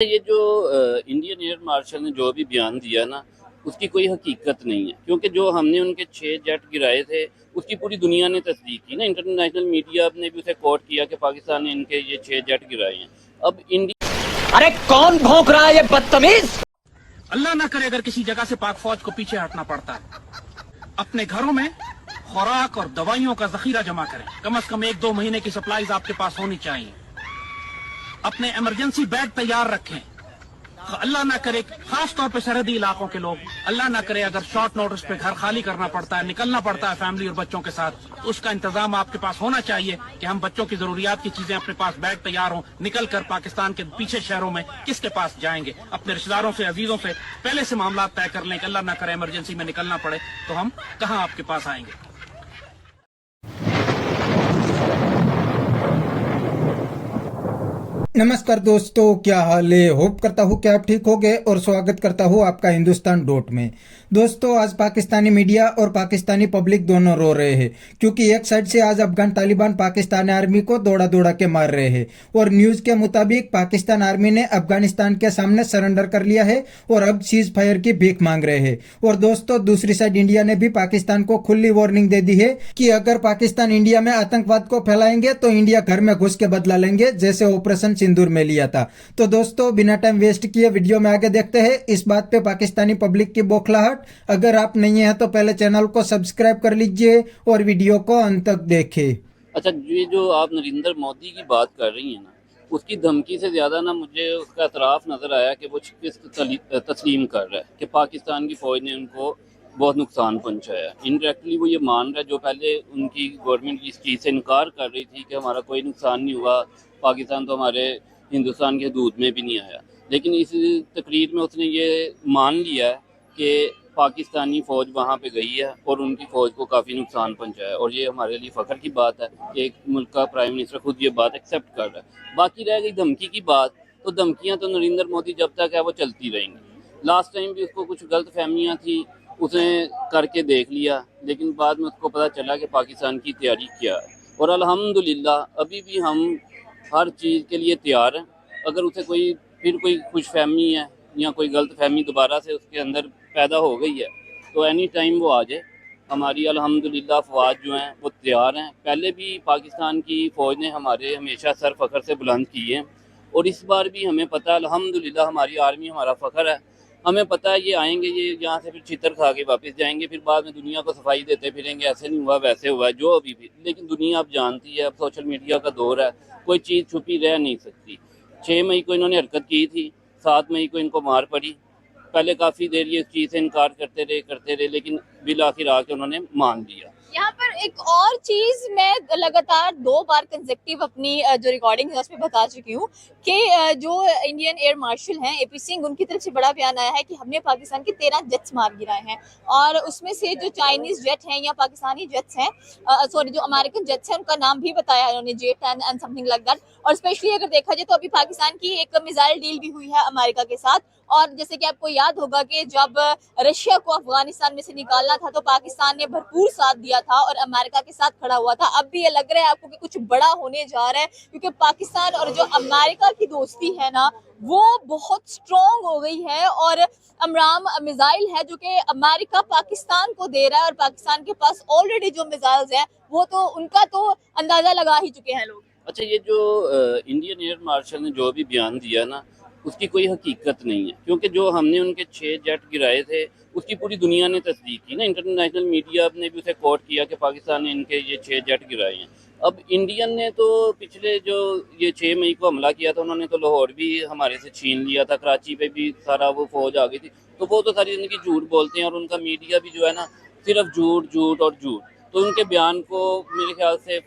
ये जो Indian air marshal ने जो भी बयान दिया ना, उसकी कोई हकीकत नहीं है, क्योंकि जो हमने उनके 6 जेट गिराए थे उसकी पूरी दुनिया ने तस्दीक की ना। इंटरनेशनल मीडिया ने भी उसे कोट किया कि पाकिस्तान ने इनके ये 6 जेट गिराए हैं। अब इंडिया, अरे कौन भौंक रहा है ये बदतमीज। अल्लाह ना करे अगर किसी जगह से पाक फौज को पीछे हटना पड़ता है, अपने घरों में खुराक और दवाइयों का जखीरा जमा करें। कम से कम 1-2 महीने की सप्लाईज आपके पास होनी चाहिए। अपने इमरजेंसी बेड तैयार रखें। अल्लाह ना करे, खास तौर पे सरहदी इलाकों के लोग, अल्लाह ना करे अगर शॉर्ट नोटिस पे घर खाली करना पड़ता है, निकलना पड़ता है फैमिली और बच्चों के साथ, तो उसका इंतजाम आपके पास होना चाहिए कि हम बच्चों की जरूरियात की चीजें अपने पास बैग तैयार हों, निकल कर पाकिस्तान के पीछे शहरों में किसके पास जाएंगे। अपने रिश्तेदारों से, अजीजों से पहले से मामला तय कर लें कि अल्लाह ना करे इमरजेंसी में निकलना पड़े तो हम कहाँ आपके पास आएंगे। नमस्कार दोस्तों, क्या हाल है। होप करता हूँ कि आप ठीक होंगे और स्वागत करता हूँ आपका हिंदुस्तान डॉट में। दोस्तों, आज पाकिस्तानी मीडिया और पाकिस्तानी पब्लिक दोनों रो रहे हैं, क्योंकि एक साइड से आज अफगान तालिबान पाकिस्तानी आर्मी को दौड़ा दौड़ा के मार रहे हैं और न्यूज के मुताबिक पाकिस्तान आर्मी ने अफगानिस्तान के सामने सरेंडर कर लिया है और अब सीज फायर की भीख मांग रहे हैं। और दोस्तों, दूसरी साइड इंडिया ने भी पाकिस्तान को खुली वार्निंग दे दी है कि अगर पाकिस्तान इंडिया में आतंकवाद को फैलाएंगे तो इंडिया घर में घुस के बदला लेंगे, जैसे ऑपरेशन सिंदूर में लिया था। तो दोस्तों, बिना टाइम वेस्ट किए वीडियो में आगे देखते हैं इस बात पे पाकिस्तानी पब्लिक की बौखलाहट। अगर आप नहीं है तो पहले चैनल को सब्सक्राइब कर लीजिए और वीडियो को अंत तक देखें। अच्छा, ये जो आप नरेंद्र मोदी की बात कर रही हैं ना, उसकी धमकी से ज़्यादा ना मुझे उसका एतराफ़ नज़र आया कि वो तस्लीम कर रहा है कि पाकिस्तान की फ़ौज ने उनको बहुत नुकसान पहुंचाया। इनडायरेक्टली वो ये मान रहा है, जो पहले उनकी गवर्नमेंट इस चीज़ से इनकार कर रही थी कि हमारा कोई नुकसान नहीं हुआ, पाकिस्तान तो हमारे हिंदुस्तान की हदूद में भी नहीं आया, लेकिन इस तकरीर में उसने ये मान लिया है कि पाकिस्तानी फ़ौज वहाँ पे गई है और उनकी फ़ौज को काफ़ी नुकसान पहुँचाया। और ये हमारे लिए फ़ख्र की बात है कि एक मुल्क का प्राइम मिनिस्टर खुद ये बात एक्सेप्ट कर रहा है। बाकी रह गई धमकी की बात, तो धमकियाँ तो नरेंद्र मोदी जब तक है वो चलती रहेंगी। लास्ट टाइम भी उसको कुछ गलत फहमियाँ थी, उसने करके देख लिया, लेकिन बाद में उसको पता चला कि पाकिस्तान की तैयारी क्या है। और अल्हम्दुलिल्लाह अभी भी हम हर चीज़ के लिए तैयार हैं। अगर उसे कोई खुशफहमी है या कोई गलत फहमी दोबारा से उसके अंदर पैदा हो गई है तो एनी टाइम वो आ जाए। हमारी अल्हम्दुलिल्लाह फ़ौज जो हैं वो तैयार हैं। पहले भी पाकिस्तान की फ़ौज ने हमारे हमेशा सर फ़ख्र से बुलंद किए हैं और इस बार भी हमें पता है अल्हम्दुलिल्लाह हमारी आर्मी हमारा फ़ख्र है। हमें पता है ये आएंगे, ये यहाँ से फिर छितर खा के वापस जाएंगे, फिर बाद में दुनिया को सफाई देते फिरेंगे, ऐसे नहीं हुआ वैसे हुआ जो अभी भी। लेकिन दुनिया अब जानती है, अब सोशल मीडिया का दौर है, कोई चीज़ छुपी रह नहीं सकती। 6 मई को इन्होंने हरकत की थी, 7 मई को इनको मार पड़ी। पहले काफ़ी देर ये इस चीज़ से इनकार करते रहे, लेकिन बिल आखिर आके उन्होंने मान लिया। यहाँ पर एक और चीज मैं लगातार 2 बार कंसेक्टिव अपनी जो रिकॉर्डिंग है उसमें बता चुकी हूँ कि जो इंडियन एयर मार्शल हैं एपी सिंह, उनकी तरफ से बड़ा बयान आया है कि हमने पाकिस्तान के 13 जेट्स मार गिराए हैं और उसमें से जो चाइनीज जेट हैं या पाकिस्तानी जेट्स हैं, सॉरी जो अमेरिकन जेट्स हैं, उनका नाम भी बताया उन्होंने, jet and something like that. और स्पेशली अगर देखा जाए तो अभी पाकिस्तान की एक मिसाइल डील भी हुई है अमेरिका के साथ। और जैसे कि आपको याद होगा कि जब रशिया को अफगानिस्तान में से निकालना था तो पाकिस्तान ने भरपूर साथ दिया था और अमेरिका के साथ खड़ा हुआ था। अब भी ये लग रहा है आपको कि कुछ बड़ा होने जा रहा है, क्योंकि पाकिस्तान और जो अमेरिका की दोस्ती है ना वो बहुत स्ट्रॉन्ग हो गई है। और अमराम मिसाइल है जो कि अमेरिका पाकिस्तान को दे रहा है और पाकिस्तान के पास ऑलरेडी जो मिसाइल्स हैं वो तो उनका तो अंदाजा लगा ही चुके हैं लोग। अच्छा, ये जो इंडियन एयर मार्शल ने जो भी बयान दिया ना, उसकी कोई हकीकत नहीं है, क्योंकि जो हमने उनके 6 जेट गिराए थे उसकी पूरी दुनिया ने तस्दीक की ना। इंटरनेशनल मीडिया ने भी उसे कोट किया कि पाकिस्तान ने इनके ये 6 जेट गिराए हैं। अब इंडियन ने तो पिछले जो ये 6 मई को हमला किया था, उन्होंने तो लाहौर भी हमारे से छीन लिया था, कराची पे भी सारा वो फौज आ गई थी। तो वो तो सारी जिंदगी झूठ बोलते हैं और उनका मीडिया भी जो है ना सिर्फ झूठ झूठ और झूठ। तो उनके बयान को मेरे ख्याल से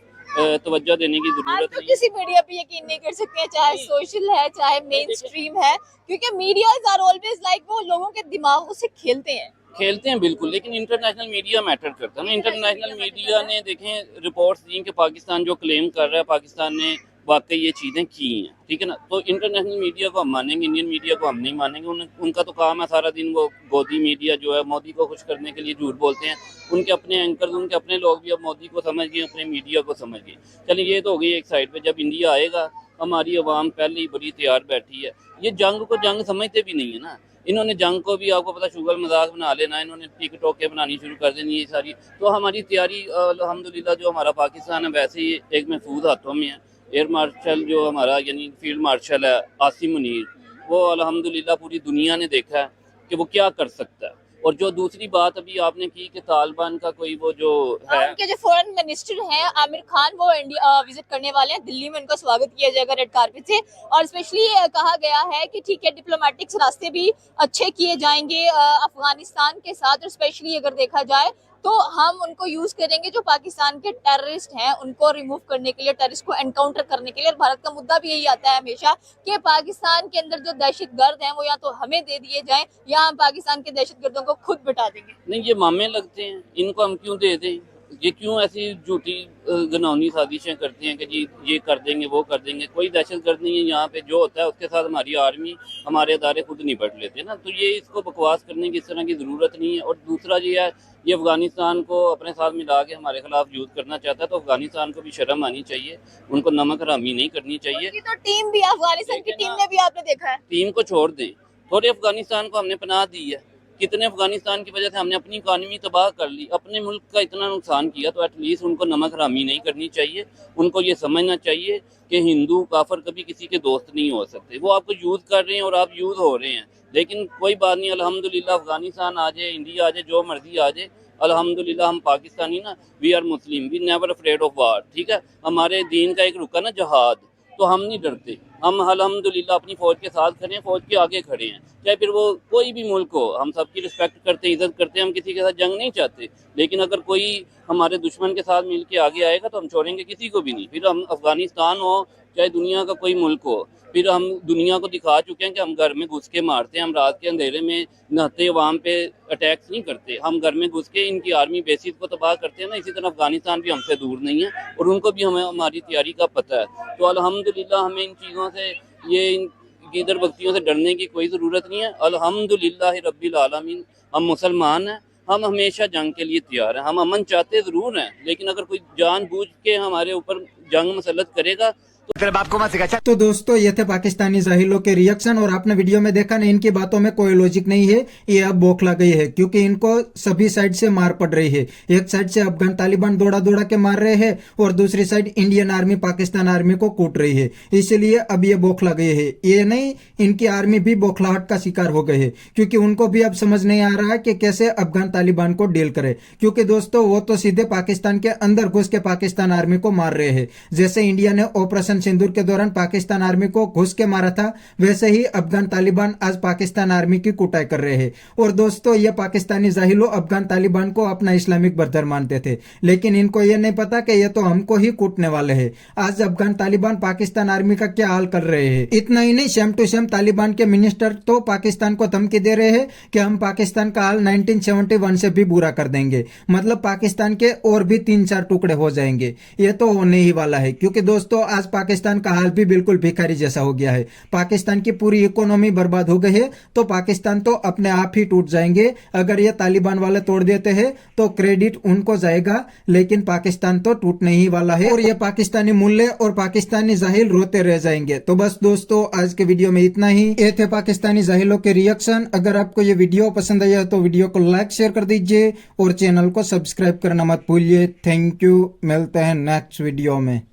तवज्जो देने की जरूरत तो नहीं। किसी मीडिया पे यकीन नहीं कर सकते, चाहे सोशल है चाहे मेन स्ट्रीम है, क्योंकि मीडिया आर ऑलवेज लाइक वो लोगों के दिमागों से खेलते हैं बिल्कुल, लेकिन इंटरनेशनल मीडिया मैटर करता है ना। इंटरनेशनल मीडिया ने देखें रिपोर्ट्स दी कि पाकिस्तान जो क्लेम कर रहा है पाकिस्तान ने वाकई ये चीज़ें की हैं, ठीक है ना। तो इंटरनेशनल मीडिया को हम मानेंगे, इंडियन मीडिया को हम नहीं मानेंगे। उनका तो काम है सारा दिन वो गोदी मीडिया जो है मोदी को खुश करने के लिए झूठ बोलते हैं। उनके अपने एंकर्स, उनके अपने लोग भी अब मोदी को समझ गए, अपने मीडिया को समझ गए। चलिए, ये तो हो गई एक साइड पे। जब इंडिया आएगा हमारी आवाम पहले ही बड़ी तैयार बैठी है। ये जंग को जंग समझते भी नहीं है ना, इन्होंने जंग को भी आपको पता शुगर मजाक बना लेना, इन्होंने टिकटॉकें बनानी शुरू कर देनी ये सारी। तो हमारी तैयारी अल्हम्दुलिल्लाह जो हमारा पाकिस्तान है वैसे ही एक महफूज हाथों में है। एयर मार्शल जो हमारा यानी फील्ड मार्शल है आसिम मुनीर, वो अल्हम्दुलिल्लाह पूरी दुनिया ने देखा है कि वो क्या कर सकता है। और जो दूसरी बात अभी आपने की कि तालिबान का कोई वो जो है, उनके जो फॉरेन मिनिस्टर हैं आमिर खान, वो इंडिया विजिट करने वाले हैं, दिल्ली में उनको स्वागत किया जाएगा रेड कारपेट से। और स्पेशली कहा गया है कि ठीक है डिप्लोमेटिक्स रास्ते भी अच्छे किए जाएंगे अफगानिस्तान के साथ, और स्पेशली अगर देखा जाए तो हम उनको यूज करेंगे जो पाकिस्तान के टेररिस्ट हैं उनको रिमूव करने के लिए, टेररिस्ट को एनकाउंटर करने के लिए। और भारत का मुद्दा भी यही आता है हमेशा कि पाकिस्तान के अंदर जो दहशतगर्द हैं वो या तो हमें दे दिए जाएं या हम पाकिस्तान के दहशतगर्दों को खुद बिठा देंगे। नहीं ये मामे लगते हैं, इनको हम क्यों दे दें? ये क्यों ऐसी झूठी घनौनी साजिशें करते हैं कि जी ये कर देंगे वो कर देंगे? कोई दहशतगर्द नहीं है यहाँ पे, जो होता है उसके साथ हमारी आर्मी हमारे अदारे खुद निपट लेते हैं ना। तो ये इसको बकवास करने की इस तरह की ज़रूरत नहीं है। और दूसरा ये है, ये अफगानिस्तान को अपने साथ मिला के हमारे खिलाफ यूज़ करना चाहता है, तो अफगानिस्तान को भी शर्म आनी चाहिए, उनको नमक हरामी नहीं करनी चाहिए। उनकी तो टीम भी, अफगानिस्तान की टीम ने भी आपने देखा है। टीम को छोड़ दें, थोड़े अफगानिस्तान को हमने पनाह दी है, कितने अफगानिस्तान की वजह से हमने अपनी इकानमी तबाह कर ली, अपने मुल्क का इतना नुकसान किया। तो एटलीस्ट उनको नमक हरामी नहीं करनी चाहिए। उनको ये समझना चाहिए कि हिंदू काफर कभी किसी के दोस्त नहीं हो सकते। वो आपको यूज़ कर रहे हैं और आप यूज़ हो रहे हैं, लेकिन कोई बात नहीं। अल्हम्दुलिल्लाह अफगानिस्तान आ जाए, इंडिया आ जाए, जो मर्जी आ जाए, अल्हम्दुलिल्लाह हम पाकिस्तानी ना, we are Muslim, we never afraid of war. ठीक है, हमारे दीन का एक रुका ना जहाद, तो हम नहीं डरते। हम अल्हम्दुलिल्लाह अपनी फ़ौज के साथ खड़े हैं, फ़ौज के आगे खड़े हैं, चाहे फिर वो कोई भी मुल्क हो। हम सबकी रिस्पेक्ट करते हैं, इज़्ज़त करते हैं, हम किसी के साथ जंग नहीं चाहते। लेकिन अगर कोई हमारे दुश्मन के साथ मिल के आगे आएगा तो हम छोड़ेंगे किसी को भी नहीं। फिर हम अफ़गानिस्तान हो चाहे दुनिया का कोई मुल्क हो, फिर हम दुनिया को दिखा चुके हैं कि हम घर में घुस के मारते हैं, हम रात के अंधेरे में नहाते अवाम पे अटैक्स नहीं करते, हम घर में घुस के इनकी आर्मी बेसिस को तबाह करते हैं ना। इसी तरह अफगानिस्तान भी हमसे दूर नहीं है और उनको भी हमें हमारी तैयारी का पता है। तो अल्हम्दुलिल्लाह हमें इन चीज़ों से, ये इन गिदर बख्तियों से डरने की कोई ज़रूरत नहीं है। अल्हम्दुलिल्लाह रब्बिल आलमीन, हम मुसलमान हैं, हम हमेशा जंग के लिए तैयार हैं। हम अमन चाहते ज़रूर हैं, लेकिन अगर कोई जानबूझ के हमारे ऊपर जंग मसलत करेगा तो दोस्तों ये थे पाकिस्तानी जाहिलों के रिएक्शन। और आपने वीडियो में देखा ना, इनकी बातों में कोई लॉजिक नहीं है, ये अब बौखला गई है क्योंकि इनको सभी साइड से मार पड़ रही है। एक साइड से अफगान तालिबान दौड़ा दौड़ा के मार रहे हैं और दूसरी side Indian army Pakistan army को कूट रही है, इसलिए अब ये बौखला गई है। ये नहीं, इनकी आर्मी भी बौखलाहट का शिकार हो गई है क्योंकि उनको भी अब समझ नहीं आ रहा है कि कैसे अफगान तालिबान को डील करे। क्योंकि दोस्तों वो तो सीधे पाकिस्तान के अंदर घुस के पाकिस्तान आर्मी को मार रहे हैं। जैसे इंडिया ने ऑपरेशन सिंदूर के दौरान पाकिस्तान आर्मी को घुस के मारा था, वैसे ही अफगान तालिबान आज पाकिस्तान आर्मी की कुटाई कर रहे हैं। और दोस्तों ये पाकिस्तानी जाहिलों अफगान तालिबान को अपना इस्लामिक ब्रदर मानते थे, लेकिन इनको ये नहीं पता कि ये तो हमको ही कूटने वाले हैं। आज अफगान तालिबान पाकिस्तान आर्मी का क्या हाल कर रहे हैं। इतना ही नहीं, सेम टू सेम तालिबान के मिनिस्टर तो पाकिस्तान को धमकी दे रहे हैं कि हम पाकिस्तान का हाल 1971 से भी बुरा कर देंगे, मतलब पाकिस्तान के और भी 3-4 टुकड़े हो जाएंगे। ये तो होने ही वाला है क्योंकि दोस्तों आज पाकिस्तान का हाल भी बिल्कुल भिखारी जैसा हो गया है। पाकिस्तान की पूरी इकोनॉमी बर्बाद हो गई है, तो पाकिस्तान तो अपने आप ही टूट जाएंगे। अगर ये तालिबान वाले तोड़ देते हैं तो क्रेडिट उनको जाएगा, लेकिन पाकिस्तान तो टूटने ही वाला है और ये पाकिस्तानी मूल्य और पाकिस्तानी जाहिल रोते रह जाएंगे। तो बस दोस्तों आज के वीडियो में इतना ही। ये थे पाकिस्तानी जाहिलों के रिएक्शन। अगर आपको ये वीडियो पसंद आया तो वीडियो को लाइक शेयर कर दीजिए और चैनल को सब्सक्राइब करना मत भूलिए। थैंक यू, मिलते हैं नेक्स्ट वीडियो में।